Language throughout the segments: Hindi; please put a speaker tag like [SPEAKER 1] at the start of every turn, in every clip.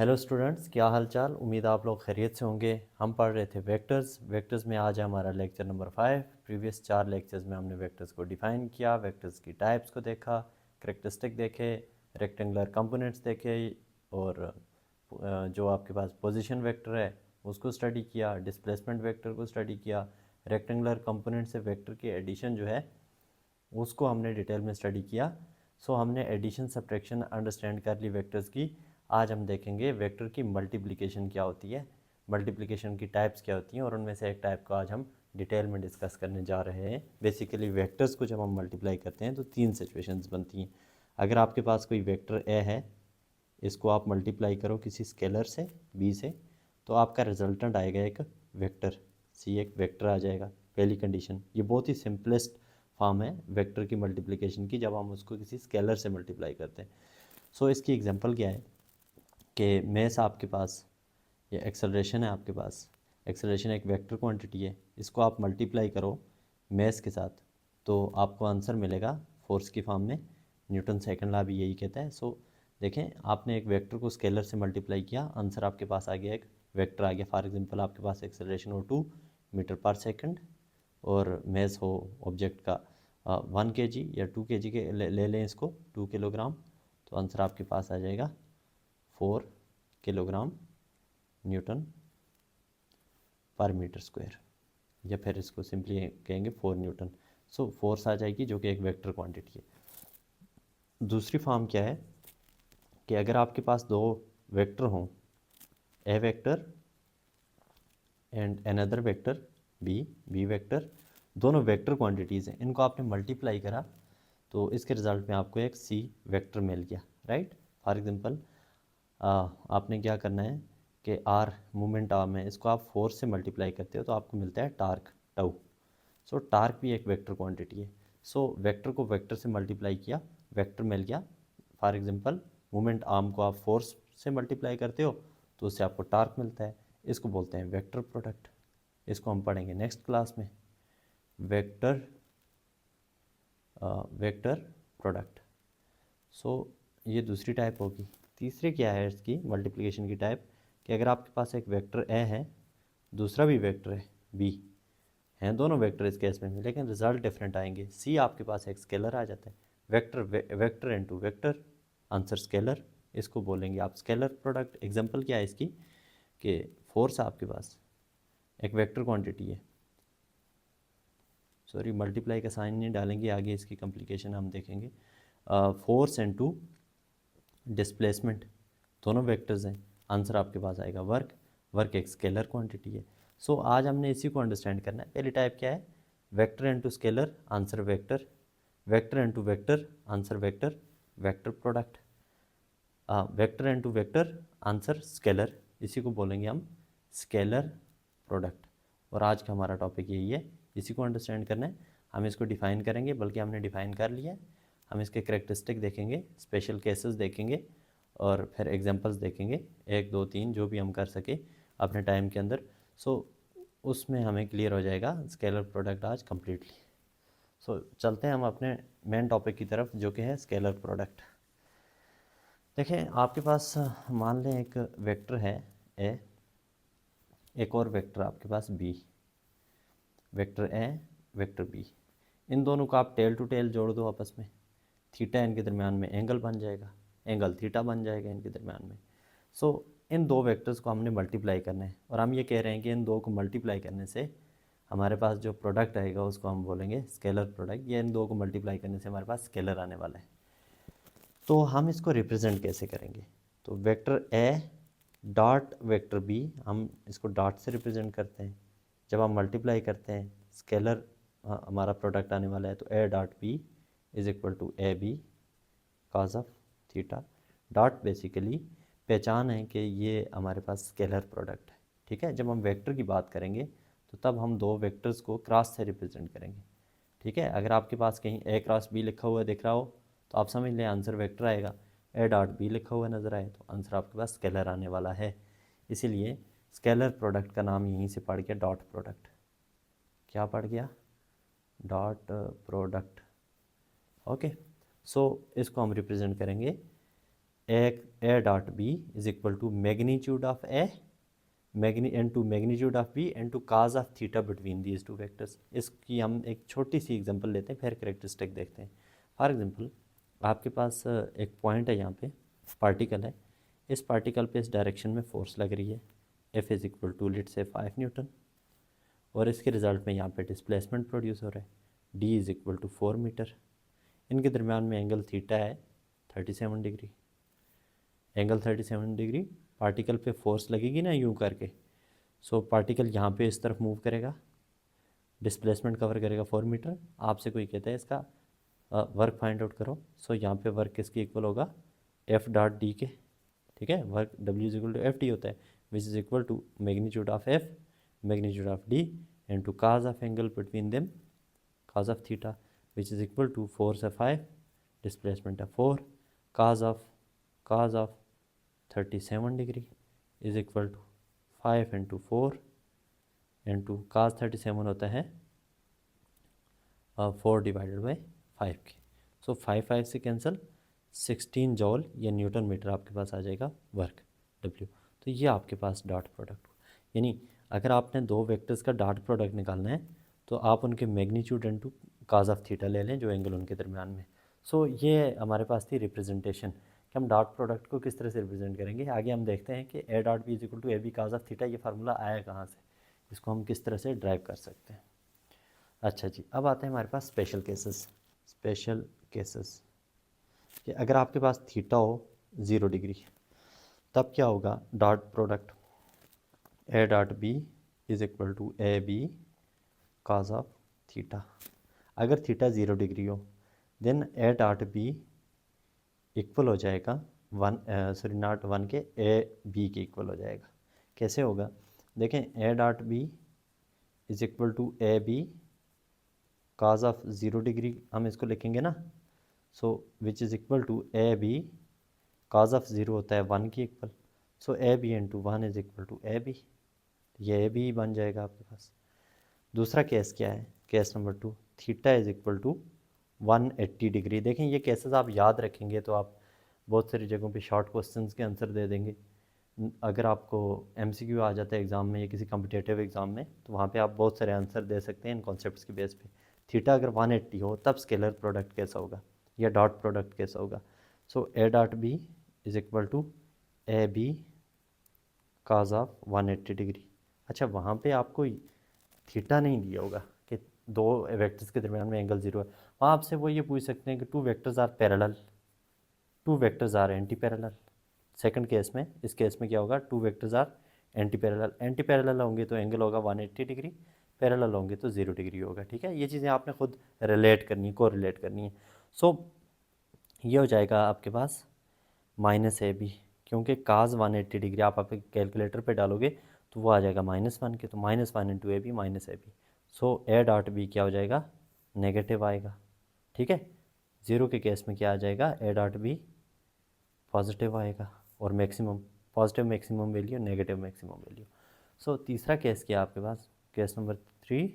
[SPEAKER 1] हेलो स्टूडेंट्स, क्या हाल चाल। उम्मीद आप लोग खैरियत से होंगे। हम पढ़ रहे थे वेक्टर्स में आज है हमारा लेक्चर नंबर 5। प्रीवियस 4 लेक्चर्स में हमने वेक्टर्स को डिफ़ाइन किया, वेक्टर्स की टाइप्स को देखा, करेक्टरिस्टिक देखे, रेक्टेंगुलर कंपोनेंट्स देखे और जो आपके पास पोजीशन वेक्टर है उसको स्टडी किया, डिस्प्लेसमेंट वेक्टर को स्टडी किया। रेक्टेंगुलर कंपोनेंट से वेक्टर की एडिशन जो है उसको हमने डिटेल में स्टडी किया। सो हमने एडिशन सब्ट्रैक्शन अंडरस्टैंड कर ली वेक्टर्स की। आज हम देखेंगे वेक्टर की मल्टीप्लिकेशन क्या होती है, मल्टीप्लिकेशन की टाइप्स क्या होती हैं, और उनमें से एक टाइप को आज हम डिटेल में डिस्कस करने जा रहे हैं। बेसिकली वेक्टर्स को जब हम मल्टीप्लाई करते हैं तो 3 सिचुएशंस बनती हैं। अगर आपके पास कोई वेक्टर ए है, इसको आप मल्टीप्लाई करो किसी स्केलर से बी से, तो आपका रिजल्टेंट आएगा एक वेक्टर सी, एक वेक्टर आ जाएगा। पहली कंडीशन, ये बहुत ही सिंपलेस्ट फॉर्म है वेक्टर की मल्टीप्लिकेशन की, जब हम उसको किसी स्केलर से मल्टीप्लाई करते हैं। सो इसकी एग्जांपल क्या है कि मेस आपके पास, ये एक्सेलरेशन है आपके पास। एक्सेलरेशन एक वेक्टर क्वांटिटी है, इसको आप मल्टीप्लाई करो मेस के साथ तो आपको आंसर मिलेगा फोर्स की फॉर्म में। न्यूटन सेकंड लॉ भी यही कहता है। सो देखें, आपने एक वेक्टर को स्केलर से मल्टीप्लाई किया, आंसर आपके पास आ गया, एक वेक्टर आ गया। फॉर एग्जांपल आपके पास एक्सेलरेशन हो 2 मीटर पर सेकंड और मेस हो ऑब्जेक्ट का 1 kg या 2 kg के ले लें इसको 2 किलोग्राम, तो आंसर आपके पास आ जाएगा 4 किलोग्राम न्यूटन पर मीटर स्क्वायर, या फिर इसको सिंपली कहेंगे 4 न्यूटन। सो फोर्स आ जाएगी जो कि एक वेक्टर क्वांटिटी है। दूसरी फॉर्म क्या है कि अगर आपके पास दो वेक्टर हों, A vector and another vector B vector, दोनों वेक्टर क्वांटिटीज़ हैं, इनको आपने मल्टीप्लाई करा तो इसके रिज़ल्ट में आपको एक सी वेक्टर मिल गया, राइट। फॉर एग्जांपल आपने क्या करना है कि आर मोमेंट आर्म है, इसको आप फोर्स से मल्टीप्लाई करते हो तो आपको मिलता है टार्क टाउ। सो टार्क भी एक वेक्टर क्वांटिटी है। सो वेक्टर को वेक्टर से मल्टीप्लाई किया, वेक्टर मिल गया। फॉर एग्जांपल मोमेंट आर्म को आप फोर्स से मल्टीप्लाई करते हो तो उससे आपको टार्क मिलता है, इसको बोलते हैं वेक्टर प्रोडक्ट। इसको हम पढ़ेंगे नेक्स्ट क्लास में, वेक्टर वेक्टर प्रोडक्ट। सो ये दूसरी टाइप होगी। तीसरी क्या है इसकी मल्टीप्लिकेशन की टाइप, कि अगर आपके पास एक वेक्टर ए है, दूसरा भी वेक्टर है बी, हैं दोनों वेक्टर इस केस में, लेकिन रिजल्ट डिफरेंट आएंगे। सी आपके पास एक स्केलर आ जाता है, vector vector into vector, answer scalar, इसको बोलेंगे आप स्केलर प्रोडक्ट। एग्जांपल क्या है इसकी कि फोर्स आपके पास एक वेक्टर क्वांटिटी है, सॉरी मल्टीप्लाई का साइन नहीं डालेंगे, आगे इसकी कम्प्लिकेशन हम देखेंगे। फोर्स इनटू डिस्प्लेसमेंट, दोनों वेक्टर्स हैं, आंसर आपके पास आएगा वर्क। वर्क एक स्केलर क्वांटिटी है। सो आज हमने इसी को अंडरस्टैंड करना है। पहली टाइप क्या है, vector into scalar, answer vector. Vector into vector, answer vector, vector product. Vector into vector, answer scalar, इसी को बोलेंगे हम स्केलर प्रोडक्ट। और आज का हमारा टॉपिक यही है, इसी को अंडरस्टैंड करना है। हम इसको डिफ़ाइन करेंगे, बल्कि हमने डिफ़ाइन कर लिया है। हम इसके करेक्टरिस्टिक देखेंगे, स्पेशल केसेस देखेंगे और फिर एग्जांपल्स देखेंगे, 1 2 3 जो भी हम कर सके अपने टाइम के अंदर। सो उसमें हमें क्लियर हो जाएगा स्केलर प्रोडक्ट आज कम्प्लीटली। सो चलते हैं हम अपने मेन टॉपिक की तरफ, जो कि है स्केलर प्रोडक्ट। देखें, आपके पास मान लें एक वेक्टर है ए, एक और वेक्टर आपके पास B, vector A vector B. इन दोनों को आप टेल टू टेल जोड़ दो आपस में, थीटा इनके दरमियान में एंगल बन जाएगा, एंगल थीटा बन जाएगा इनके दरमियान में। सो इन दो वेक्टर्स को हमने मल्टीप्लाई करना है, और हम ये कह रहे हैं कि इन दो को मल्टीप्लाई करने से हमारे पास जो प्रोडक्ट आएगा उसको हम बोलेंगे स्केलर प्रोडक्ट। या इन दो को मल्टीप्लाई करने से हमारे पास स्केलर आने वाला है। तो हम इसको रिप्रेजेंट कैसे करेंगे, तो vector A dot vector B, हम इसको डॉट से रिप्रेजेंट करते हैं। जब हम मल्टीप्लाई करते हैं स्केलर हमारा प्रोडक्ट आने वाला है, तो A dot B is equal to A B cos of theta. Dot basically पहचान है कि ये हमारे पास स्केलर प्रोडक्ट है, ठीक है। जब हम वेक्टर की बात करेंगे तो तब हम दो वेक्टर्स को क्रॉस से रिप्रेजेंट करेंगे, ठीक है। अगर आपके पास कहीं ए क्रॉस बी लिखा हुआ दिख रहा हो तो आप समझ लें आंसर वेक्टर आएगा। ए डॉट बी लिखा हुआ नज़र आए तो आंसर आपके पास स्केलर आने वाला है। इसीलिए स्केलर प्रोडक्ट का नाम यहीं से पड़ गया डॉट प्रोडक्ट। क्या पड़ गया, डॉट प्रोडक्ट। ओके, सो इसको हम रिप्रेजेंट करेंगे A dot B is equal to magnitude of A magnitude of B and to cos of theta between these two vectors. इसकी हम एक छोटी सी एग्जांपल लेते हैं, फिर करेक्टरिस्टिक देखते हैं। फॉर एग्जांपल आपके पास एक पॉइंट है, यहाँ पे पार्टिकल है, इस पार्टिकल पे इस डायरेक्शन में फोर्स लग रही है, F is equal to let's say 5 Newton, और इसके रिजल्ट में यहाँ पे डिस्प्लेसमेंट प्रोड्यूस हो रहा है, D is equal to 4 metre. इनके दरमियान में एंगल थीटा है 37 डिग्री। एंगल 37 डिग्री, पार्टिकल पे फोर्स लगेगी ना यूँ करके, सो पार्टिकल यहाँ पे इस तरफ मूव करेगा, डिस्प्लेसमेंट कवर करेगा 4 मीटर। आपसे कोई कहता है इसका वर्क फाइंड आउट करो, सो यहाँ पे वर्क किसकी इक्वल होगा, एफ डॉट डी के, ठीक है। Work W is equal to F D होता है, which is equal to magnitude of F magnitude of D and to cos of angle between them cos of theta, which is equal to 4 से 5, डिस्प्लेसमेंट है 4, cos of 37 degree is equal to 5 into 4 into cos 37 होता है 4 डिवाइडेड बाई 5 के, सो 5 से कैंसिल, 16 जॉल या न्यूटन मीटर आपके पास आ जाएगा वर्क डब्ल्यू। तो ये आपके पास डॉट प्रोडक्ट, यानी अगर आपने दो वेक्टर्स का डॉट प्रोडक्ट निकालना है तो आप उनके magnitude into cause of theta ले लें जो एंगल उनके दरमियान में। सो ये हमारे पास थी रिप्रेजेंटेशन कि हम डॉट प्रोडक्ट को किस तरह से रिप्रेजेंट करेंगे। आगे हम देखते हैं कि A dot B is equal to A B cos of theta, ये फार्मूला आया कहाँ से, इसको हम किस तरह से ड्राइव कर सकते हैं। अच्छा जी, अब आते हैं हमारे पास स्पेशल केसेस कि अगर आपके पास थीटा हो 0 डिग्री, तब क्या होगा, dot product A dot B is equal to A B cos of theta. अगर थीटा 0 डिग्री हो then A dot B equal हो जाएगा 1 के ए बी के इक्वल हो जाएगा। कैसे होगा, देखें, A dot B is equal to A B cos of 0 degree हम इसको लिखेंगे ना, so which is equal to A B cos of 0 होता है 1 की equal, so A B into 1 is equal to A B, ये ए बी बन जाएगा आपके पास। दूसरा केस क्या है, case number 2, theta is equal to 180 degree. देखें ये केसेस आप याद रखेंगे तो आप बहुत सारी जगहों पे शॉर्ट क्वेश्चंस के आंसर दे देंगे। अगर आपको एमसीक्यू आ जाता है एग्ज़ाम में या किसी कॉम्पिटिटिव एग्ज़ाम में, तो वहाँ पे आप बहुत सारे आंसर दे सकते हैं इन कॉन्सेप्ट्स के बेस पे। थीटा अगर 180 हो तब स्केलर प्रोडक्ट कैसा होगा या डॉट प्रोडक्ट कैसा होगा, so A dot B is equal to A B cos of 180 degree. अच्छा, वहाँ पे आपको थीटा नहीं दिया होगा कि दो वेक्टर्स के दरमियान में एंगल 0 है, वहाँ आपसे वो ये पूछ सकते हैं कि two vectors are parallel, two vectors are anti parallel. Second case में, इस केस में क्या होगा, two vectors are anti parallel होंगे तो एंगल होगा 180 डिग्री, पैरेलल होंगे तो 0 डिग्री होगा, ठीक है। ये चीज़ें आपने खुद रिलेट करनी है, को रिलेट करनी है। सो ये हो जाएगा आपके पास माइनस ए बी, क्योंकि काज 180 डिग्री आप अपने कैलकुलेटर पे डालोगे तो वो आ जाएगा -1 के, तो -1 into A B minus A B, so A dot B क्या हो जाएगा, नेगेटिव आएगा, ठीक है। 0 के केस में क्या आ जाएगा, ए डॉट बी पॉजिटिव आएगा, और maximum positive maximum value, negative maximum value. So तीसरा केस क्या है आपके पास, case number 3,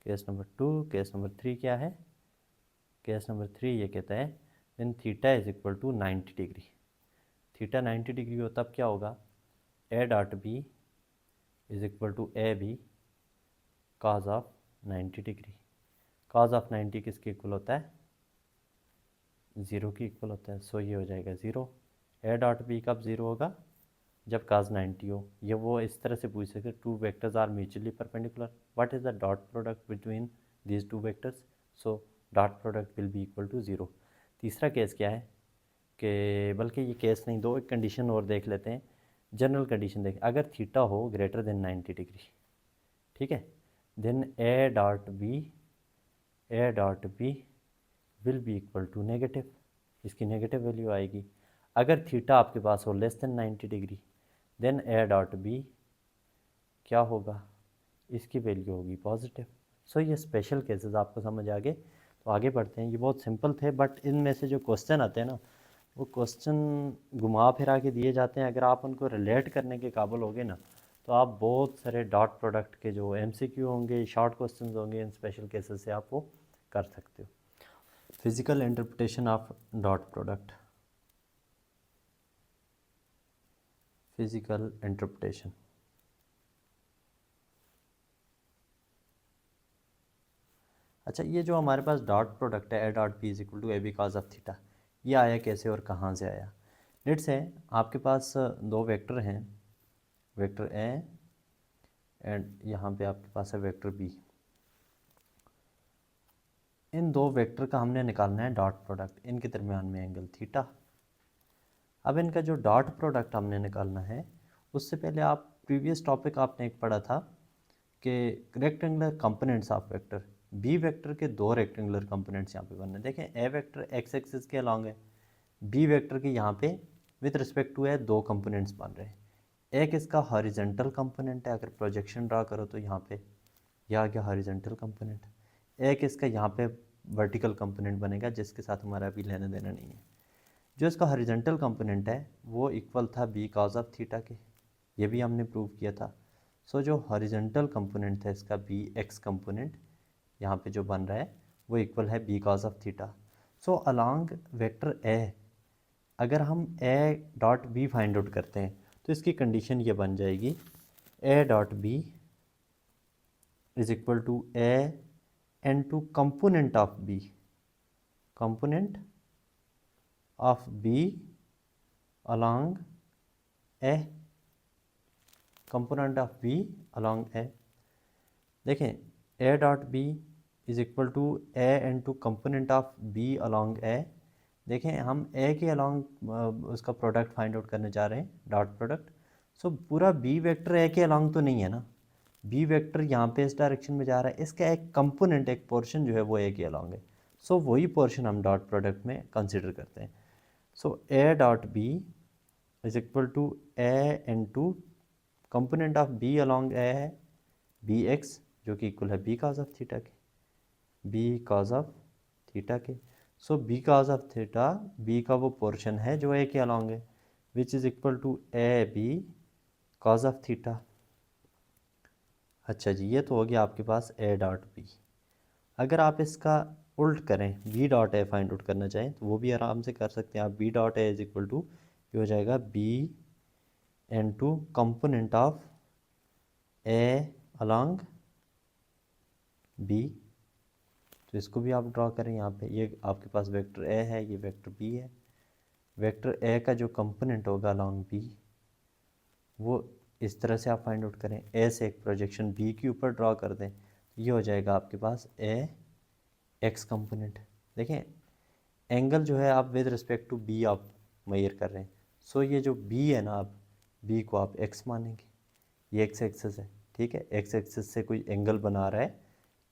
[SPEAKER 1] case number 2, case number 3 क्या है, केस नंबर 3 ये कहता है when theta is equal to 90 degree, theta 90 degree हो तब क्या होगा, A dot B is equal to A B cos of 90 degree. Cos of 90 किसके इक्वल होता है, 0 की इक्वल होता है, सो ये हो जाएगा 0। ए डॉट बी कब 0 होगा, जब काज 90 हो। ये वो इस तरह से पूछ सकते, two vectors are mutually perpendicular, what is the dot product between these two vectors, so dot product will be equal to 0। तीसरा केस क्या है कि, बल्कि ये केस नहीं, दो एक कंडीशन और देख लेते हैं, जनरल कंडीशन देख, अगर थीटा हो ग्रेटर देन 90 डिग्री, ठीक है, then A dot B will be equal to negative, इसकी नेगेटिव वैल्यू आएगी। अगर थीटा आपके पास हो less than 90 degree, then A dot B क्या होगा, इसकी वैल्यू होगी पॉजिटिव। सो ये स्पेशल केसेस आपको समझ आ गए। तो आगे बढ़ते हैं, ये बहुत सिंपल थे, बट इनमें से जो क्वेश्चन आते हैं ना, वो क्वेश्चन घुमा फिरा के दिए जाते हैं। अगर आप उनको रिलेट करने के काबिल होगे ना, तो आप बहुत सारे डॉट प्रोडक्ट के जो एमसीक्यू होंगे, शॉर्ट क्वेश्चंस होंगे, इन स्पेशल केसेस से आप वो कर सकते हो। Physical interpretation of dot product. Physical interpretation. अच्छा, ये जो हमारे पास डॉट प्रोडक्ट है A dot B is equal to A B cos of theta, ये आया कैसे और कहाँ से आया? लेट्स से आपके पास दो वेक्टर हैं, वेक्टर ए एंड यहाँ पे आपके पास है वेक्टर बी। इन दो वेक्टर का हमने निकालना है डॉट प्रोडक्ट, इनके दरमियान में एंगल थीटा। अब इनका जो डॉट प्रोडक्ट हमने निकालना है, उससे पहले आप प्रीवियस टॉपिक आपने एक पढ़ा था कि rectangular components of vector, B vector के दो रेक्टेंगुलर कंपोनेंट्स यहाँ पे बनने। देखें ए वेक्टर एक्स एक्सिस के अलॉन्ग है, बी वेक्टर के यहाँ पे विद रिस्पेक्ट टू ए दो कंपोनेंट्स बन रहे हैं। एक इसका हॉरिजेंटल कंपोनेंट है, अगर प्रोजेक्शन ड्रा करो तो यहाँ पे यह आ गया हॉरिजेंटल कंपोनेंट। एक इसका यहाँ पे वर्टिकल कंपोनेंट बनेगा जिसके साथ हमारा अभी लेना देना नहीं है। जो इसका हॉरिजेंटल कंपोनेंट है वो इक्वल था बी कॉज ऑफ थीटा के, ये भी हमने प्रूव किया था। सो जो हॉरिजेंटल कंपोनेंट था इसका बी एक्स कंपोनेंट यहाँ पे जो बन रहा है वो इक्वल है B cos of theta. So along vector A अगर हम A dot B find out करते हैं तो इसकी कंडीशन ये बन जाएगी A dot B is equal to A into component of B, component of B along A, component of B along A. देखें A dot B is equal to A into component of B along A. देखें हम ए के अलॉन्ग उसका प्रोडक्ट फाइंड आउट करने जा रहे हैं, डॉट प्रोडक्ट। सो पूरा बी वेक्टर ए के अलॉन्ग तो नहीं है ना, बी वेक्टर यहाँ पे इस डायरेक्शन में जा रहा है, इसका एक कंपोनेंट एक पोर्शन जो है वो ए के अलॉन्ग है। सो वही पोर्शन हम डॉट प्रोडक्ट में कंसिडर करते हैं। So A dot B is equal to A into component of B along A है बी एक्स, जो कि इक्वल है बी कॉज ऑफ थीटा के, बी कॉज ऑफ थीटा के। So B cos of theta B का वो पोर्शन है जो ए के अलॉन्ग है, which is equal to A B cos of theta. अच्छा जी, ये तो हो गया आपके पास ए डॉट बी। अगर आप इसका उल्ट करें, B dot A find out करना चाहें तो वो भी आराम से कर सकते हैं आप। B dot A is equal to ये हो जाएगा B into component of A along B. तो इसको भी आप ड्रॉ करें यहाँ पे, ये आपके पास वेक्टर ए है, ये वेक्टर बी है। वेक्टर ए का जो कंपोनेंट होगा अलॉन्ग बी वो इस तरह से आप फाइंड आउट करें, ए से एक प्रोजेक्शन बी के ऊपर ड्रॉ कर दें, तो ये हो जाएगा आपके पास ए एक्स कंपोनेंट। देखें एंगल जो है आप विद रिस्पेक्ट टू बी आप मेजर कर रहे हैं। सो ये जो बी है ना, आप बी को आप एक्स मानेंगे, ये एक्स एक्सिस है, ठीक है। एक्स एक्सिस से कोई एंगल बना रहा है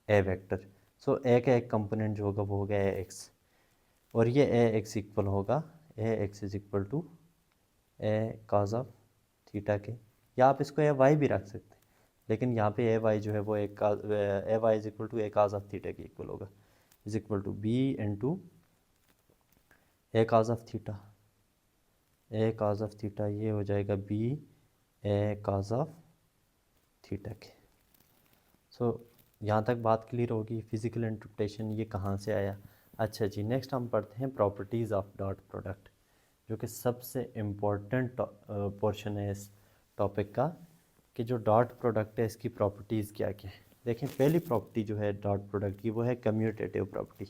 [SPEAKER 1] ए वेक्टर। सो ए का एक कंपोनेंट जो होगा वो होगा ए एक्स, और ये ए एक्स इक्वल होगा A X is equal to A cos of theta के, या आप इसको ए वाई भी रख सकते हैं, लेकिन यहाँ पे ए वाई जो है वो A Y is equal to A cos of theta के इक्वल होगा, is equal to B into A cos of theta. A cos of theta ये हो जाएगा B A cos of theta के। सो यहाँ तक बात क्लियर होगी, फिजिकल इंटरप्रिटेशन ये कहाँ से आया। अच्छा जी, नेक्स्ट हम पढ़ते हैं प्रॉपर्टीज़ ऑफ डॉट प्रोडक्ट, जो कि सबसे इम्पोर्टेंट पोर्शन है इस टॉपिक का, कि जो डॉट प्रोडक्ट है इसकी प्रॉपर्टीज़ क्या क्या है। देखें पहली प्रॉपर्टी जो है डॉट प्रोडक्ट की वो है कम्यूटेटिव प्रॉपर्टी।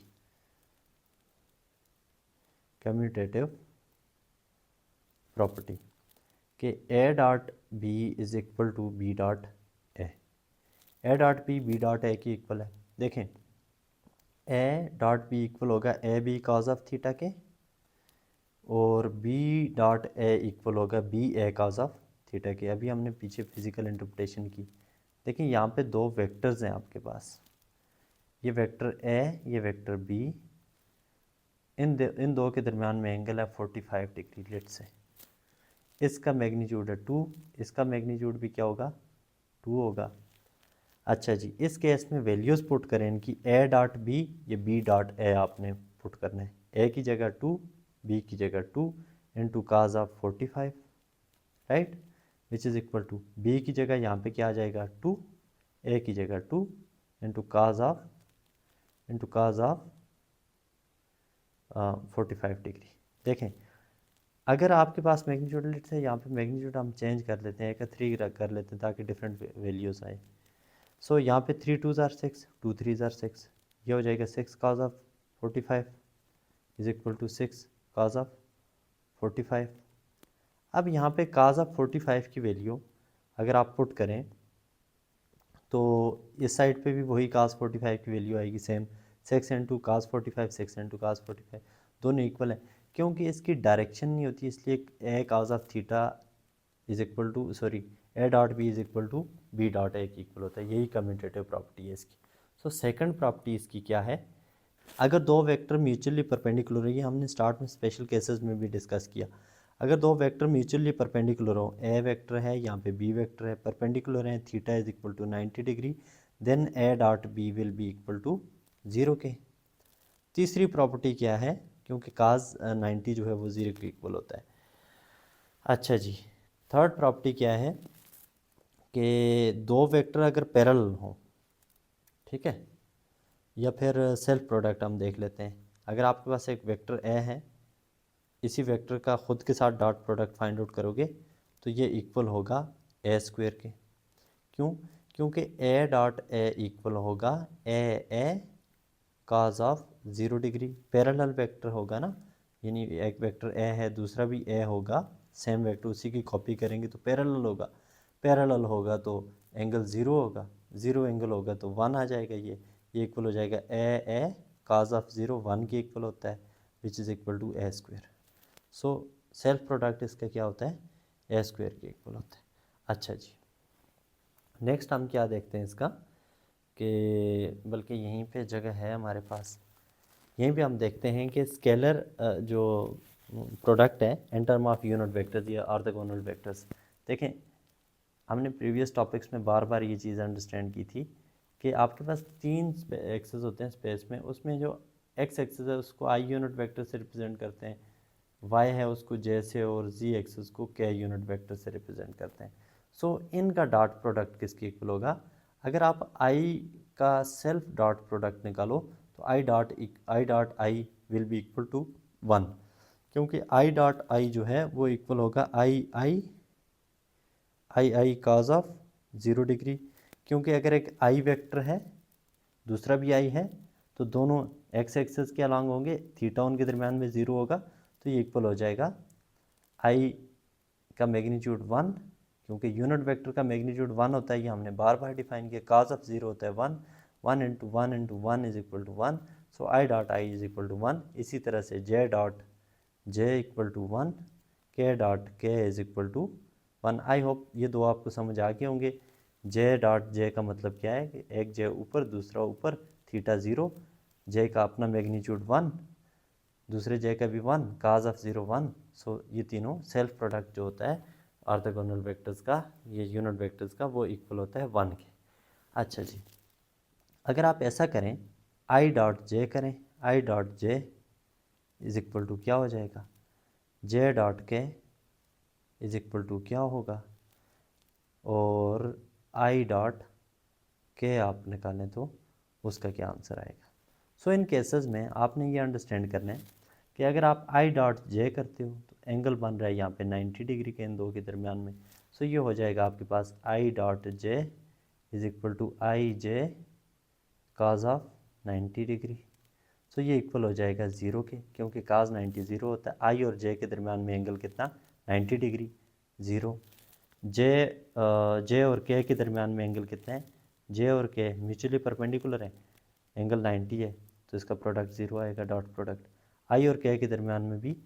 [SPEAKER 1] कम्यूटेटिव प्रॉपर्टी कि A dot B is equal to B dot A dot B dot A की इक्वल है। देखें ए डॉट बी इक्वल होगा A B cos of theta के, और बी डॉट ए इक्वल होगा B A cos of theta के। अभी हमने पीछे फिजिकल इंटरप्रिटेशन की। देखिए यहाँ पे दो वेक्टर्स हैं आपके पास, ये वेक्टर ए, ये वेक्टर बी, इन दो के दरमियान में एंगल है 45 डिग्री लेट से। इसका मैग्नीट्यूड है 2, इसका मैग्नीट्यूड भी क्या होगा 2 होगा। अच्छा जी, इस केस में वैल्यूज़ पुट करें इनकी, ए डॉट बी, ये बी डॉट ए आपने पुट करना है। ए की जगह 2, बी की जगह 2 into cos of 45, right, which is equal to B की जगह यहाँ पे क्या आ जाएगा 2, ए की जगह 2 इंटू काज ऑफ 45 डिग्री। देखें अगर आपके पास मैग्नीट्यूड है, यहाँ पे मैग्नीट्यूड हम चेंज कर लेते हैं, एक 3 कर लेते हैं ताकि डिफरेंट वैल्यूज़ आए। सो यहाँ पे 3 2 ज़ार 6, 2 3 ज़ार 6, ये हो जाएगा 6 cos of 45 is equal to 6 cos of 45। अब यहाँ पे cos ऑफ 45 की वैल्यू अगर आप पुट करें तो इस साइड पे भी वही cos 45 की वैल्यू आएगी same, 6 into cos 45, 6 into cos 45, दोनों इक्वल है। क्योंकि इसकी डायरेक्शन नहीं होती इसलिए A cos of theta is equal to sorry A dot B is equal to B dot A की इक्वल होता है, यही कम्यूटेटिव प्रॉपर्टी है इसकी। सो सेकंड प्रॉपर्टी इसकी क्या है, अगर दो वेक्टर म्यूचुअली परपेंडिकुलर है, ये हमने स्टार्ट में स्पेशल केसेस में भी डिस्कस किया, अगर दो वेक्टर म्यूचुअली परपेंडिकुलर हो, ए वेक्टर है यहाँ पे बी वेक्टर है, परपेंडिकुलर है, theta is equal to 90 degree, then A dot B will be equal to 0 के। तीसरी प्रॉपर्टी क्या है, क्योंकि काज 90 जो है वो 0 के इक्वल होता है। अच्छा जी, थर्ड प्रॉपर्टी क्या है कि दो वेक्टर अगर पैरेलल हो, ठीक है, या फिर सेल्फ प्रोडक्ट हम देख लेते हैं, अगर आपके पास एक वेक्टर ए है, इसी वेक्टर का ख़ुद के साथ डॉट प्रोडक्ट फाइंड आउट करोगे तो ये इक्वल होगा ए स्क्वायर के। क्यों? क्योंकि ए डॉट ए इक्वल होगा ए cos of 0 degree, parallel vector होगा ना, यानी एक वेक्टर ए है दूसरा भी ए होगा, सेम वेक्टर उसी की कॉपी करेंगे तो पैरेलल होगा, पैरेलल होगा तो एंगल 0 होगा, 0 एंगल होगा तो 1 आ जाएगा, ये इक्वल हो जाएगा ए काज ऑफ 0 1 के इक्वल होता है, which is equal to A square. So self product इसका क्या होता है, ए स्क्वायर के इक्वल होता है। अच्छा जी, नेक्स्ट हम क्या देखते हैं इसका, कि बल्कि यहीं पे जगह है हमारे पास, यहीं पे हम देखते हैं कि स्केलर जो प्रोडक्ट है इन टर्म ऑफ यूनिट वेक्टर्स या ऑर्थोगोनल वेक्टर्स। देखें, हमने प्रीवियस टॉपिक्स में बार बार ये चीज़ अंडरस्टैंड की थी कि आपके पास 3 एक्सेस होते हैं स्पेस में, उसमें जो एक्स एक्सेस है उसको आई यूनिट वेक्टर से रिप्रेजेंट करते हैं, वाई है उसको जे से, और जी एक्सेस को के यूनिट वेक्टर से रिप्रेजेंट करते हैं। सो इनका डॉट प्रोडक्ट किसके इक्वल होगा, अगर आप आई का सेल्फ डॉट प्रोडक्ट निकालो तो I dot I will be equal to 1, क्योंकि आई डॉट आई जो है वो इक्वल होगा आई काज ऑफ 0 डिग्री, क्योंकि अगर एक आई वेक्टर है दूसरा भी आई है तो दोनों एक्स एक्सेस के अलॉन्ग होंगे, थीटा उनके दरमियान में 0 होगा, तो ये इक्वल हो जाएगा आई का मैग्नीट्यूड 1, क्योंकि यूनिट वेक्टर का मैग्नीट्यूड 1 होता है, ये हमने बार बार डिफाइन किया, काज ऑफ 0 होता है 1, 1 into 1 into 1 is equal to 1, so I dot I is equal to 1। इसी तरह से J dot J equal to 1, K dot K is equal to 1। I hope ये दो आपको समझ आ गए होंगे। जे डॉट जे का मतलब क्या है कि एक जे ऊपर दूसरा ऊपर, थीटा 0, जे का अपना मैग्नीट्यूड 1, दूसरे जे का भी 1, काज ऑफ 0 1। सो ये तीनों सेल्फ प्रोडक्ट जो होता है ऑर्थोगोनल वेक्टर्स का, ये यूनिट वेक्टर्स का, वो इक्वल होता है 1 के। अच्छा जी, अगर आप ऐसा करें, आई डॉट जे करें, I dot J is equal to क्या हो जाएगा, J dot K is equal to क्या होगा, और आई डॉट के आप निकालें तो उसका क्या आंसर आएगा। सो इन केसेस में आपने ये अंडरस्टैंड करना है कि अगर आप आई डॉट जे करते हो तो एंगल बन रहा है यहाँ पे 90 डिग्री के इन दो के दरमियान में। सो ये हो जाएगा आपके पास I dot J is equal to I J cos of 90 degree. So ये इक्वल हो जाएगा 0 के, क्योंकि काज 90 0 होता है, आई और जे के दरमियान में एंगल कितना 90 डिग्री 0। जे और के दरमियान में एंगल कितना है, जे और के म्यूचुअली परपेंडिकुलर है, एंगल 90 है, तो इसका प्रोडक्ट 0 आएगा, डॉट प्रोडक्ट। आई और के दरमियान में भी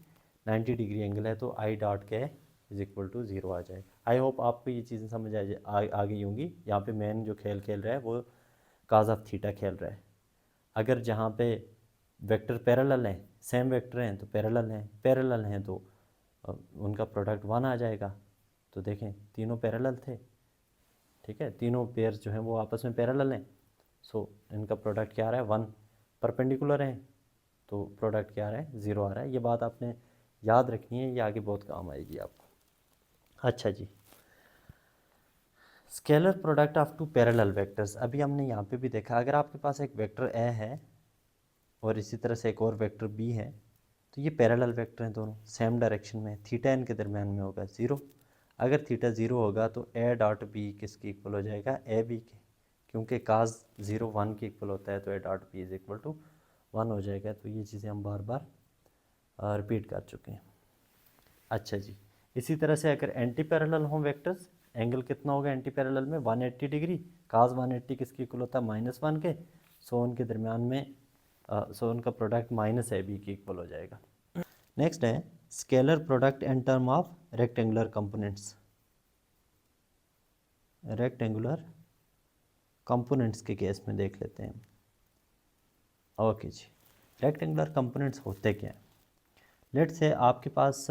[SPEAKER 1] 90 डिग्री एंगल है, तो I dot K is equal to 0 आ जाएगा। आई होप आपको ये चीज़ें समझ आ गई होंगी। यहाँ पे मेन जो खेल रहा है वो काज ऑफ थीटा खेल रहा है। अगर जहाँ पे वेक्टर पैरेलल हैं, सेम वेक्टर हैं तो पैरेलल हैं तो उनका प्रोडक्ट 1 आ जाएगा। तो देखें तीनों पैरेलल थे, ठीक है, तीनों पेयर्स जो हैं वो आपस में पैरेलल हैं, सो इनका प्रोडक्ट क्या आ रहा है 1। परपेंडिकुलर हैं तो प्रोडक्ट क्या आ रहा है 0 आ रहा है। ये बात आपने याद रखनी है, ये आगे बहुत काम आएगी आपको। अच्छा जी, scalar product of two parallel vectors, अभी हमने यहाँ पे भी देखा, अगर आपके पास एक वेक्टर ए है और इसी तरह से एक और वेक्टर बी है, तो ये पैरेलल वेक्टर हैं दोनों, सेम डायरेक्शन में, थीटा इनके दरमियान में होगा 0। अगर थीटा 0 होगा तो ए डॉट बी किसके इक्वल हो जाएगा, ए बी के, क्योंकि काज 0 1 के इक्वल होता है, तो A dot B is equal to 1 हो जाएगा। तो ये चीज़ें हम बार बार रिपीट कर चुके हैं। अच्छा जी, इसी तरह से अगर एंटी पैरेलल हों वेक्टर्स, एंगल कितना होगा एंटी पैरेलल में, 180 डिग्री, काज 180 किसके इक्वल होता है, -1 के, सो उनके दरमियान में सो उनका प्रोडक्ट माइनस ए बी के इक्वल हो जाएगा। नेक्स्ट है scalar product in term of rectangular components, rectangular components के केस में देख लेते हैं। ओके जी, रेक्टेंगुलर कंपोनेंट्स होते क्या हैं। लेट्स से आपके पास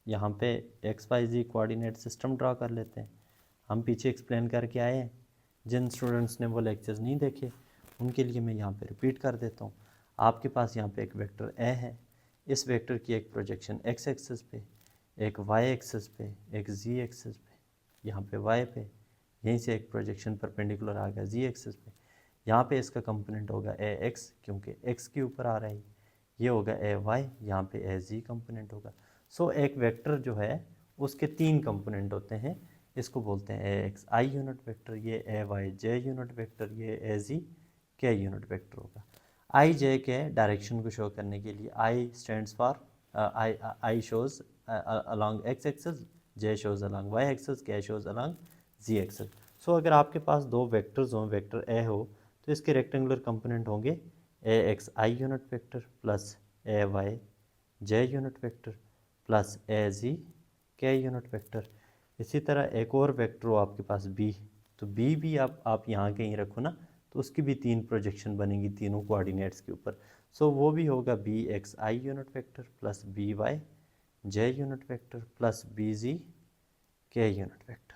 [SPEAKER 1] यहाँ पे एक्स वाई जी कोऑर्डिनेट सिस्टम ड्रा कर लेते हैं। हम पीछे एक्सप्लेन करके आए हैं, जिन स्टूडेंट्स ने वो लेक्चर्स नहीं देखे उनके लिए मैं यहाँ पे रिपीट कर देता हूँ। आपके पास यहाँ पे एक वेक्टर ए है, इस वेक्टर की एक प्रोजेक्शन एक्स एक्सिस पे, एक वाई एक्सिस पे, एक जी एक्सिस पे, यहाँ पे वाई पे, यहीं से एक प्रोजेक्शन परपेंडिकुलर आ गया जी एक्सिस पे। यहाँ पे इसका कंपोनेंट होगा ए एक्स, क्योंकि एक्स के ऊपर आ रहा है, ये होगा ए वाई, यहाँ पे ए जी कंपोनेंट होगा। सो एक वेक्टर जो है उसके 3 कंपोनेंट होते हैं, इसको बोलते हैं ए एक्स आई यूनिट वेक्टर, ये ए वाई जे यूनिट वेक्टर, ये ए जी के यूनिट वेक्टर होगा। आई जे के डायरेक्शन को शो करने के लिए i stands for i shows along x axis, j shows along y axis, k shows along z axis. So अगर आपके पास 2 वेक्टर्स हों, वेक्टर ए हो, तो इसके रेक्टेंगुलर कंपोनेंट होंगे A X I unit vector plus A Y J unit vector plus A Z K unit vector. इसी तरह एक और वेक्टर हो आपके पास बी, तो बी भी आप यहाँ कहीं रखो ना, तो उसकी भी 3 प्रोजेक्शन बनेंगी तीनों कोऑर्डिनेट्स के ऊपर। सो वो भी होगा B X I unit vector plus B Y J unit vector plus B Z K unit vector,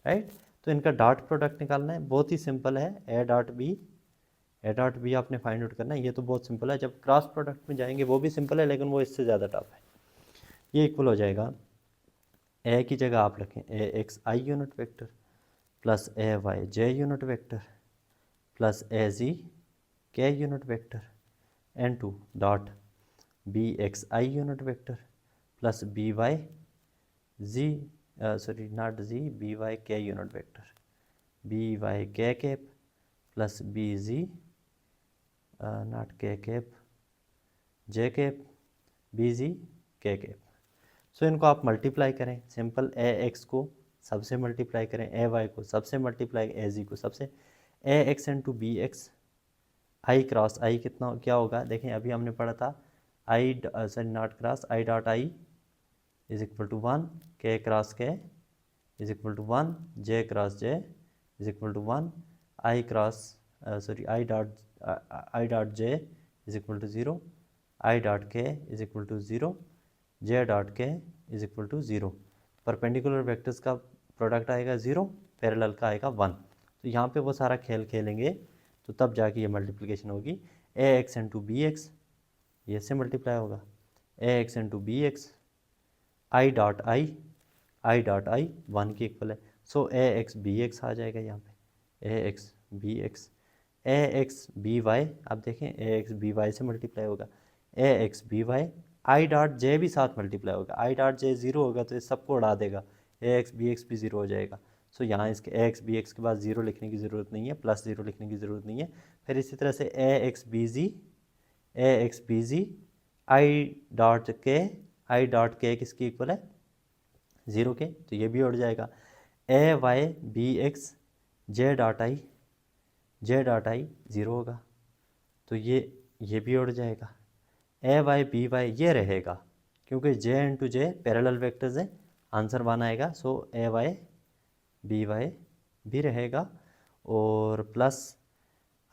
[SPEAKER 1] right. तो इनका डॉट प्रोडक्ट निकालना है, बहुत ही सिंपल है, ए डॉट बी आपने फाइंड आउट करना है। ये तो बहुत सिंपल है, जब क्रॉस प्रोडक्ट में जाएंगे वो भी सिंपल है, लेकिन वो इससे ज़्यादा टफ है। ये इक्वल हो जाएगा, ए की जगह आप रखें A X I unit vector plus A Y J unit vector plus A Z K unit vector into dot B X I unit vector plus B Y Z sorry not Z B Y K unit vector, B Y K cap plus B Z not K cap J cap B Z K cap. सो इनको आप मल्टीप्लाई करें, सिंपल ए एक्स को सबसे मल्टीप्लाई करें, ए वाई को सबसे मल्टीप्लाई, ए जी को सबसे, A X into B X I cross I कितना क्या होगा, देखें अभी हमने पढ़ा था I sorry not cross I dot I is equal to 1, K cross K is equal to 1, J cross J is equal to 1, I cross sorry I dot J is equal to 0, I dot K is equal to 0, J dot K is equal to 0। Perpendicular vectors का प्रोडक्ट आएगा 0, पैरेलल का आएगा 1। तो यहाँ पे वो सारा खेल खेलेंगे, तो तब जाके ये मल्टीप्लिकेशन होगी, A X into B X, ये से मल्टीप्लाई होगा, A X into B X, I dot I dot I 1 के इक्वल है। So A X B X आ जाएगा यहाँ पे, A X B X, A X B Y, अब देखें ए एक्स बी वाई से मल्टीप्लाई होगा, A X B Y, I dot J भी साथ मल्टीप्लाई होगा, आई डॉट जे 0 होगा तो इस सबको उड़ा देगा, ए एक्स बी एक्स भी 0 हो जाएगा। सो यहाँ इसके ए एक्स बी एक्स के बाद 0 लिखने की ज़रूरत नहीं है, प्लस 0 लिखने की ज़रूरत नहीं है। फिर इसी तरह से A X B Z I dot K किसकी इक्वल है 0 के, तो ये भी उड़ जाएगा, A Y B X J dot I 0 होगा, तो ये भी उड़ जाएगा, ए वाई बी वाई ये रहेगा, क्योंकि जे इंटू जे पैरेलल वेक्टर्स है, आंसर 1 आएगा। सो ए वाई बी वाई भी रहेगा, और प्लस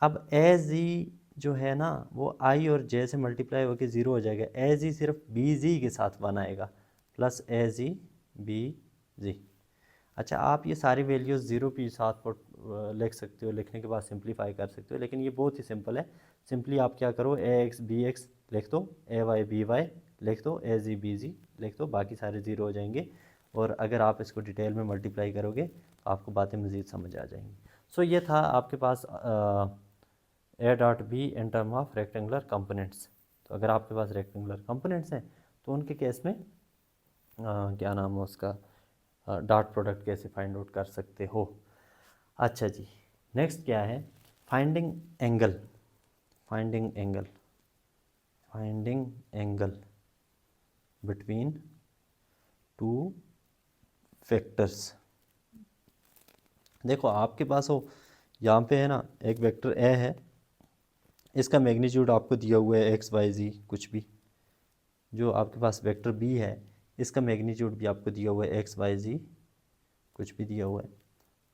[SPEAKER 1] अब ए जी जो है ना वो आई और जे से मल्टीप्लाई होकर 0 हो जाएगा, ए जी सिर्फ बी जी के साथ 1 आएगा, प्लस ए जी बी जी। अच्छा, आप ये सारी वैल्यूज़ 0 के साथ लिख सकते हो, लिखने के बाद सिंप्लीफाई कर सकते हो, लेकिन ये बहुत ही सिंपल है। सिंपली आप क्या करो, ए एक्स बी एक्स लिख दो, ए वाई बी वाई लिख दो, ए जी बी जी लिख दो, बाकी सारे 0 हो जाएंगे। और अगर आप इसको डिटेल में मल्टीप्लाई करोगे तो आपको बातें मज़ीद समझ आ जाएंगी। सो ये था आपके पास A dot B in term of rectangular components. तो अगर आपके पास रेक्टेंगुलर कंपोनेंट्स हैं तो उनके केस में क्या नाम है उसका, डॉट प्रोडक्ट कैसे फाइंड आउट कर सकते हो। अच्छा जी, नेक्स्ट क्या है, finding angle. Finding angle, finding angle between two vectors. देखो आपके पास हो यहाँ पे है ना, एक वेक्टर ए है, इसका मैग्नीट्यूड आपको दिया हुआ है एक्स वाई जी कुछ भी। जो आपके पास वेक्टर बी है, इसका मैग्नीट्यूड भी आपको दिया हुआ है एक्स वाई जी कुछ भी दिया हुआ है।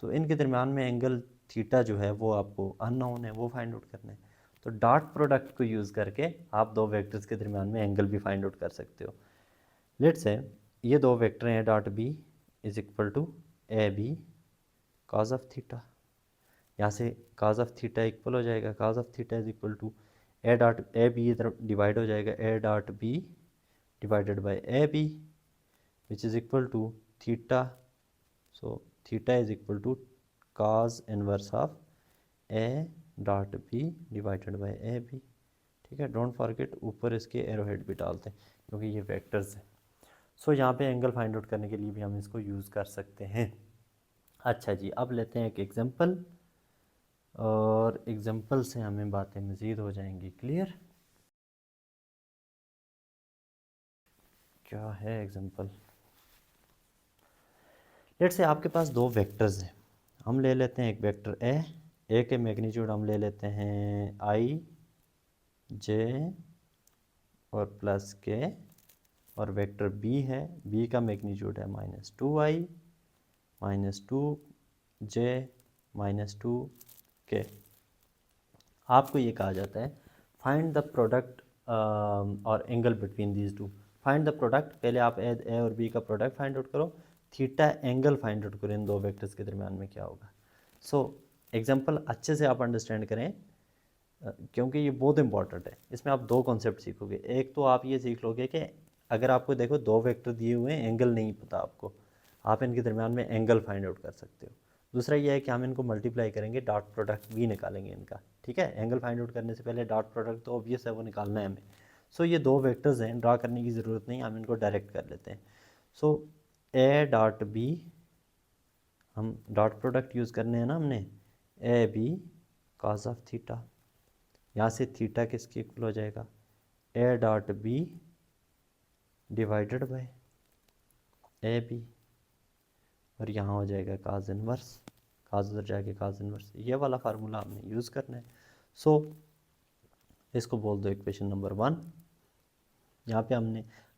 [SPEAKER 1] तो इनके दरम्यान में एंगल थीटा जो है वो आपको अननोन है, वो फाइंड आउट करना है। तो डॉट प्रोडक्ट को यूज़ करके आप दो वेक्टर्स के दरम्यान में एंगल भी फाइंड आउट कर सकते हो। लेट्स से ये दो वेक्टर हैं, dot B is equal to A B cos of theta. यहाँ से कॉज ऑफ थीटा इक्वल हो जाएगा, cos of theta is equal to A dot A B, इधर डिवाइड हो जाएगा A dot B divided by A B which is equal to theta. So theta is equal to cos inverse of A dot B divided by A B. ठीक है, डोंट फॉरगेट ऊपर इसके एरोहेड भी डालते हैं क्योंकि ये वेक्टर्स हैं। सो यहाँ पे एंगल फाइंड आउट करने के लिए भी हम इसको यूज़ कर सकते हैं। अच्छा जी, अब लेते हैं एक एग्जांपल, और एग्जांपल से हमें बातें मज़ीद हो जाएंगी क्लियर। क्या है एग्जांपल, लेट से आपके पास दो वेक्टर्स हैं, हम ले लेते हैं एक वेक्टर ए के मैग्नीट्यूड हम ले लेते हैं आई जे और प्लस के, और वेक्टर बी है, बी का मैग्नीट्यूड है minus two I minus two J minus two के। आपको ये कहा जाता है फाइंड द प्रोडक्ट और angle between these to. Find the product, पहले आप ए और बी का प्रोडक्ट फाइंड आउट करो, थीटा एंगल फाइंड आउट करो इन दो वेक्टर्स के दरमियान में क्या होगा। सो एग्जांपल अच्छे से आप अंडरस्टैंड करें क्योंकि ये बहुत इंपॉर्टेंट है। इसमें आप दो कॉन्सेप्ट सीखोगे, एक तो आप ये सीख लोगे कि अगर आपको देखो दो वेक्टर दिए हुए हैं, एंगल नहीं पता आपको, आप इनके दरमियान में एंगल फाइंड आउट कर सकते हो। दूसरा ये है कि हम इनको मल्टीप्लाई करेंगे, डॉट प्रोडक्ट भी निकालेंगे इनका। ठीक है, एंगल फाइंड आउट करने से पहले डॉट प्रोडक्ट तो ऑब्वियस है वो निकालना है हमें। सो ये दो वेक्टर्स हैं, ड्रा करने की ज़रूरत नहीं, हम इनको डायरेक्ट कर लेते हैं। सो ए डॉट बी, हम डॉट प्रोडक्ट यूज़ करने हैं ना हमने, A B cos of theta, यहाँ से थीटा किसके इक्वल हो जाएगा, A dot B divided by A B, और यहाँ हो जाएगा काज इनवर्स, काज उधर जाके काज इनवर्स, ये वाला फार्मूला हमने यूज़ करना है। सो इसको बोल दो इक्वेशन नंबर 1। यहाँ पे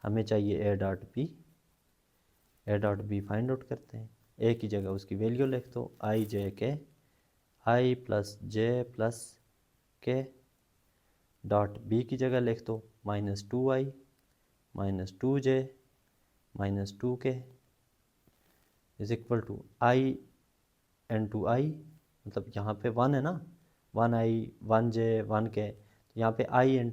[SPEAKER 1] हमें चाहिए A dot B find out करते हैं। ए की जगह उसकी वैल्यू लिख दो, I J K, I plus J plus K, dot B की जगह लिख दो minus two I minus two J minus two K is equal to I into I, मतलब यहाँ पे 1 है ना, 1 आई 1 जे 1 के, तो यहाँ पे I N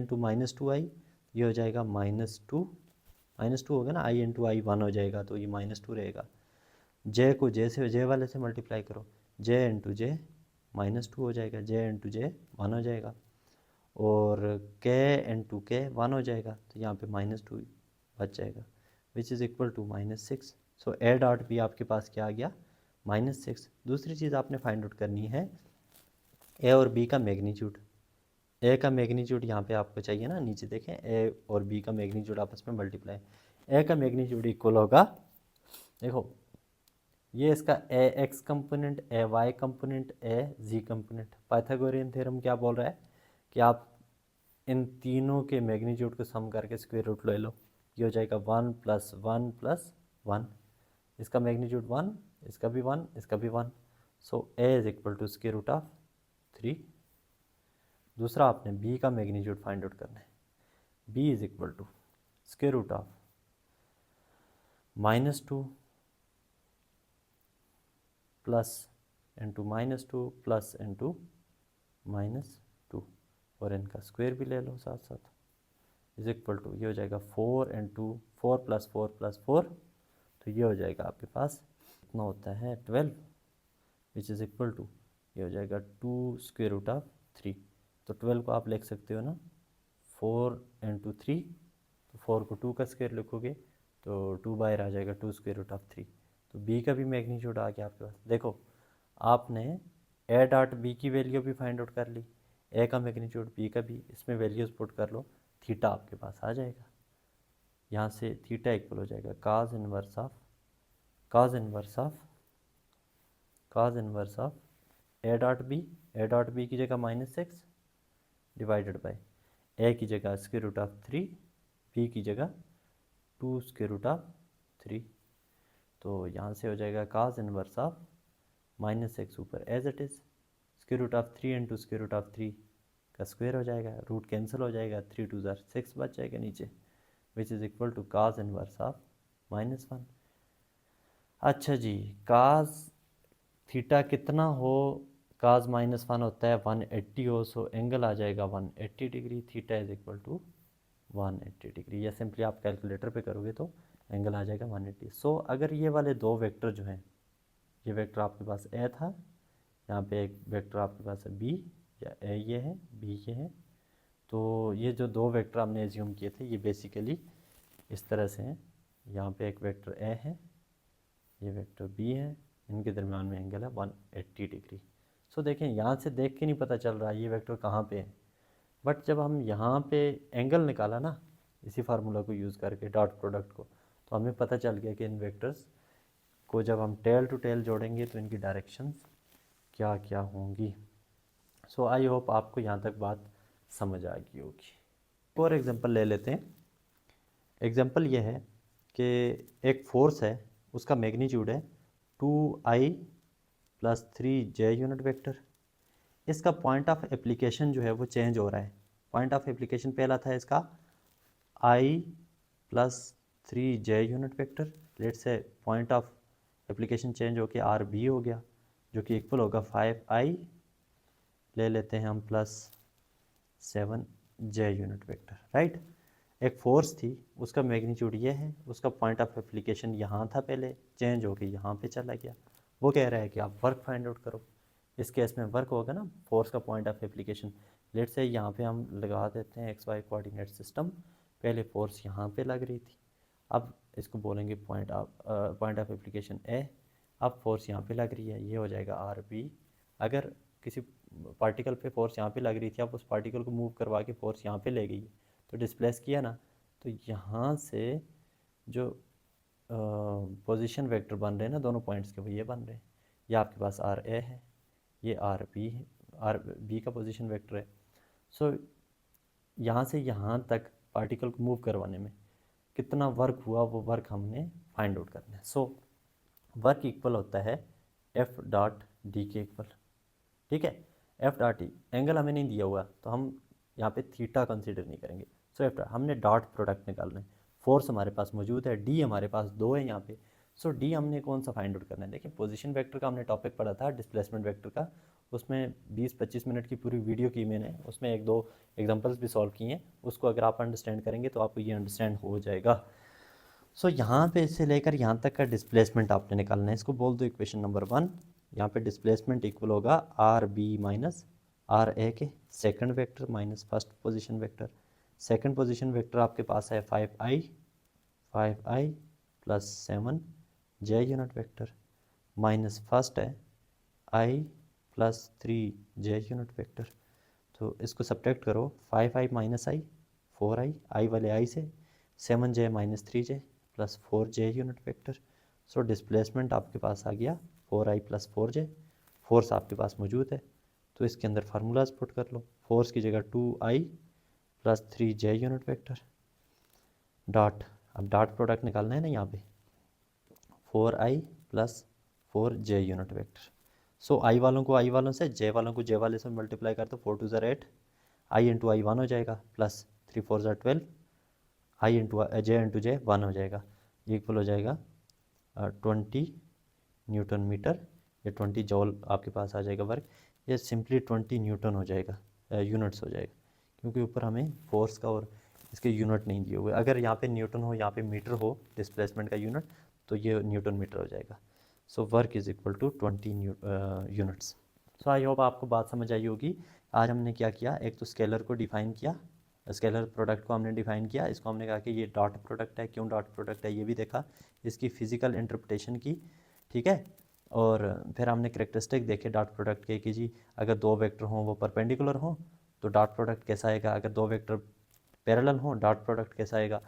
[SPEAKER 1] to minus two I, ये हो जाएगा माइनस टू होगा ना, आई एन टू आई 1 हो जाएगा तो ये माइनस टू रहेगा। जे को जे वाले से मल्टीप्लाई करो, जे एन टू जे माइनस टू हो जाएगा, जे एन टू जे 1 हो जाएगा, और के एन टू के 1 हो जाएगा, तो यहाँ पे माइनस टू बच जाएगा which is equal to minus six. So A dot B आपके पास क्या आ गया, माइनस सिक्स। दूसरी चीज़ आपने फाइंड आउट करनी है ए और बी का मैग्नीट्यूड। ए का मैग्नीट्यूड यहाँ पे आपको चाहिए ना, नीचे देखें ए और बी का मैग्नीट्यूड आपस में मल्टीप्लाई, ए का मैग्नीट्यूड इक्वल होगा, देखो ये इसका ए एक्स कंपोनेंट, ए वाई कंपोनेंट, ए जी कंपोनेंट। पाइथागोरियन थ्योरम क्या बोल रहा है कि आप इन तीनों के मैग्नीट्यूड को सम करके स्क्वायर रूट ले लो, ये हो जाएगा 1 प्लस 1 प्लस 1, इसका मैग्नीट्यूड 1, इसका भी 1, इसका भी 1। So A is equal to square root of 3। दूसरा आपने बी का मैग्नीट्यूड फाइंड आउट करना है, B is equal to square root of minus two plus into minus two plus into minus two, और इनका स्क्वायर भी ले लो साथ साथ, इज इक्वल टू ये हो जाएगा 4 इंटू 4 प्लस 4 प्लस 4, तो ये हो जाएगा आपके पास कितना होता है 12, विच इज़ इक्वल टू ये हो जाएगा 2 स्क्वायर रूट ऑफ 3। तो 12 को आप लिख सकते हो ना 4 इंटू 3, तो 4 को 2 का स्क्वायर लिखोगे तो 2 बाहर आ जाएगा, 2 स्क्वायर रूट ऑफ 3। तो बी का भी मैग्नीट्यूड आ गया आपके पास। देखो आपने ए डॉट बी की वैल्यू भी फाइंड आउट कर ली, ए का मैग्नीट्यूड, बी का भी, इसमें वैल्यूज़ पुट कर लो, थीटा आपके पास आ जाएगा। यहाँ से थीटा इक्वल हो जाएगा cos inverse of A dot B की जगह -6 डिवाइडेड बाय ए की जगह स्क्वायर रूट ऑफ 3, बी की जगह 2 स्क्वायर रूट ऑफ 3। तो यहाँ से हो जाएगा काज इनवर्स ऑफ -6 ऊपर as it is, square root of 3 into square root of 3 का स्क्वायर हो जाएगा, रूट कैंसिल हो जाएगा, 3 2 6 बच जाएगा नीचे, which is equal to cos inverse of -1। अच्छा जी, काज थीटा कितना हो, काज -1 होता है 180 हो, सो एंगल आ जाएगा 180 degree, theta is equal to 180 degree, या सिंपली आप कैलकुलेटर पे करोगे तो एंगल आ जाएगा 180। सो अगर ये वाले दो वेक्टर जो हैं, ये वेक्टर आपके पास ए था, यहाँ पे एक वेक्टर आपके पास है बी, या ए ये है, बी ये है, तो ये जो दो वेक्टर हमने एज्यूम किए थे ये बेसिकली इस तरह से हैं। यहाँ पे एक वेक्टर ए है, ये वेक्टर बी है, इनके दरम्यान में एंगल है 180 डिग्री। सो देखें यहाँ से देख के नहीं पता चल रहा ये वेक्टर कहाँ पे है, बट जब हम यहाँ पे एंगल निकाला ना इसी फार्मूला को यूज़ करके डॉट प्रोडक्ट को, तो हमें पता चल गया कि इन वेक्टर्स को जब हम टेल टू टेल जोड़ेंगे तो इनकी डायरेक्शंस क्या क्या होंगी। सो आई होप आपको यहाँ तक बात समझ आ गई होगी। और एग्जांपल ले लेते हैं। एग्जांपल ये है कि एक फोर्स है, उसका मैग्नीट्यूड है 2i + 3j यूनिट वेक्टर। इसका पॉइंट ऑफ एप्लीकेशन जो है वो चेंज हो रहा है। पॉइंट ऑफ एप्लीकेशन पहला था इसका i + 3j unit vector, let say point of application change होके RB हो गया, जो कि इक्वल होगा 5i ले लेते हैं हम +7j यूनिट वेक्टर, राइट। एक फोर्स थी, उसका मैग्नीट्यूड ये है, उसका पॉइंट ऑफ एप्लीकेशन यहाँ था, पहले चेंज हो के यहाँ पे चला गया। वो कह रहा है कि आप वर्क फाइंड आउट करो। इस केस में वर्क होगा ना, फोर्स का पॉइंट ऑफ एप्लीकेशन। लेट से यहाँ पे हम लगा देते हैं XY कोऑर्डिनेट सिस्टम। पहले फोर्स यहाँ पे लग रही थी, अब इसको बोलेंगे पॉइंट ऑफ एप्लीकेशन ए। अब फोर्स यहाँ पे लग रही है, ये हो जाएगा RB। अगर किसी पार्टिकल पे फोर्स यहाँ पे लग रही थी, आप उस पार्टिकल को मूव करवा के फोर्स यहाँ पे ले गई, तो डिस्प्लेस किया ना, तो यहाँ से जो पोजीशन वेक्टर बन रहे हैं ना दोनों पॉइंट्स के, वो ये बन रहे हैं। ये आपके पास RA है, ये RB है, RB का पोजीशन वेक्टर है। सो यहाँ से यहाँ तक पार्टिकल को मूव करवाने में कितना वर्क हुआ, वो वर्क हमने फाइंड आउट करना है। सो वर्क इक्वल होता है F.D के इक्वल, ठीक है। F.D एंगल हमें नहीं दिया हुआ, तो हम यहाँ पे थीटा कंसीडर नहीं करेंगे। सो F हमने डॉट प्रोडक्ट निकालना है। फोर्स हमारे पास मौजूद है, डी हमारे पास 2 है यहाँ पे। सो डी हमने कौन सा फाइंड आउट करना है। देखिए पोजीशन वेक्टर का हमने टॉपिक पढ़ा था, डिस्प्लेसमेंट वेक्टर का, उसमें 20-25 मिनट की पूरी वीडियो की मैंने, उसमें 1-2 एग्जांपल्स भी सॉल्व किए हैं। उसको अगर आप अंडरस्टैंड करेंगे तो आपको ये अंडरस्टैंड हो जाएगा। सो यहाँ पे से लेकर यहाँ तक का डिस्प्लेसमेंट आपने निकालना है। इसको बोल दो इक्वेशन नंबर 1। यहाँ पे डिस्प्लेसमेंट इक्वल होगा RB माइनस RA के second vector minus first position vector. Second position vector आपके पास है 5i + 7j unit vector, minus first है i + 3j यूनिट वेक्टर। तो इसको सब्ट्रैक्ट करो, 5i - i 4i, i वाले i से, 7j - 3j + 4j unit vector. So displacement आपके पास आ गया 4i + 4j। फोर्स आपके पास मौजूद है, तो इसके अंदर फार्मूलाज पुट कर लो। फोर्स की जगह 2i + 3j unit vector dot, अब डॉट प्रोडक्ट निकालना है ना यहाँ पे, 4i + 4j unit vector. So i वालों को i वालों से, j वालों को j वाले से मल्टीप्लाई कर दो, 4 2 8, i × i 1 हो जाएगा, प्लस 3 4 12, i × j 1 हो जाएगा। ये इक्वल हो जाएगा 20 न्यूटन मीटर, या 20 जॉल आपके पास आ जाएगा वर्क। ये सिंपली 20 न्यूटन हो जाएगा, यूनिट्स हो जाएगा, क्योंकि ऊपर हमें फोर्स का और इसके यूनिट नहीं दिए हुए। अगर यहाँ पे न्यूटन हो, यहाँ पे मीटर हो डिस्प्लेसमेंट का यूनिट, तो ये न्यूटन मीटर हो जाएगा। So work is equal to 20 units. So I hope आपको बात समझ आई होगी। आज हमने क्या किया, एक तो स्केलर को डिफाइन किया, स्केलर प्रोडक्ट को हमने डिफाइन किया, इसको हमने कहा कि ये डॉट प्रोडक्ट है। क्यों डॉट प्रोडक्ट है ये भी देखा, इसकी फिजिकल इंटरप्रिटेशन की, ठीक है। और फिर हमने करेक्टरिस्टिक देखे डॉट प्रोडक्ट के कि जी अगर दो वेक्टर हों वो परपेंडिकुलर हों तो डॉट प्रोडक्ट कैसा आएगा, अगर दो वेक्टर पैरेलल हों डॉट प्रोडक्ट कैसा आएगा।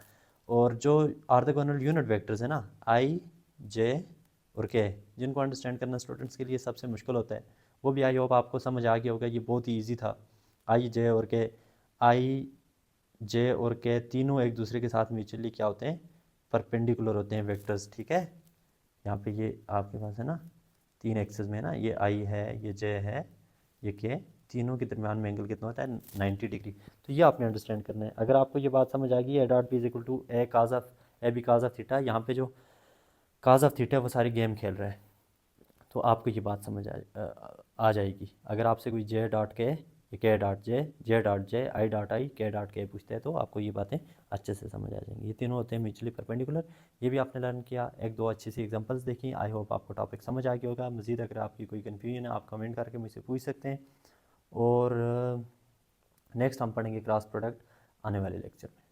[SPEAKER 1] और जो ऑर्थोगोनल यूनिट वेक्टर्स है ना आई जे और के, जिनको अंडरस्टैंड करना स्टूडेंट्स के लिए सबसे मुश्किल होता है, वो भी आई होप आपको समझ आ गया होगा, ये बहुत ही ईजी था। आई जे और के, आई जे और के तीनों एक दूसरे के साथ म्यूचुअली क्या होते हैं, परपेंडिकुलर होते हैं वेक्टर्स, ठीक है। यहाँ पे ये आपके पास है ना 3 एक्सेस में है ना, ये आई है, ये जे है, ये के, तीनों के दरमियान में एंगल कितना होता है 90 डिग्री। तो ये आपने अंडरस्टैंड करना है। अगर आपको ये बात समझ आ गई, A dot B is equal to A cos of A B cos of theta, यहाँ पे जो काज ऑफ थीटा वो सारी गेम खेल रहा है, तो आपको ये बात समझ आ जाएगी। अगर आपसे कोई जे डॉट के, के डॉट जे डॉट जे, आई डॉट आई, के डॉट के पूछते हैं तो आपको ये बातें अच्छे से समझ आ जाएंगी। ये तीनों होते हैं म्यूचुअली परपेंडिकुलर, ये भी आपने लर्न किया। एक दो अच्छी सी एग्जांपल्स देखी, आई होप आपको टॉपिक समझ आ गया होगा। मज़ीद अगर आपकी कोई कन्फ्यूजन है आप कमेंट करके मुझसे पूछ सकते हैं। और नेक्स्ट हम पढ़ेंगे क्रॉस प्रोडक्ट आने वाले लेक्चर में।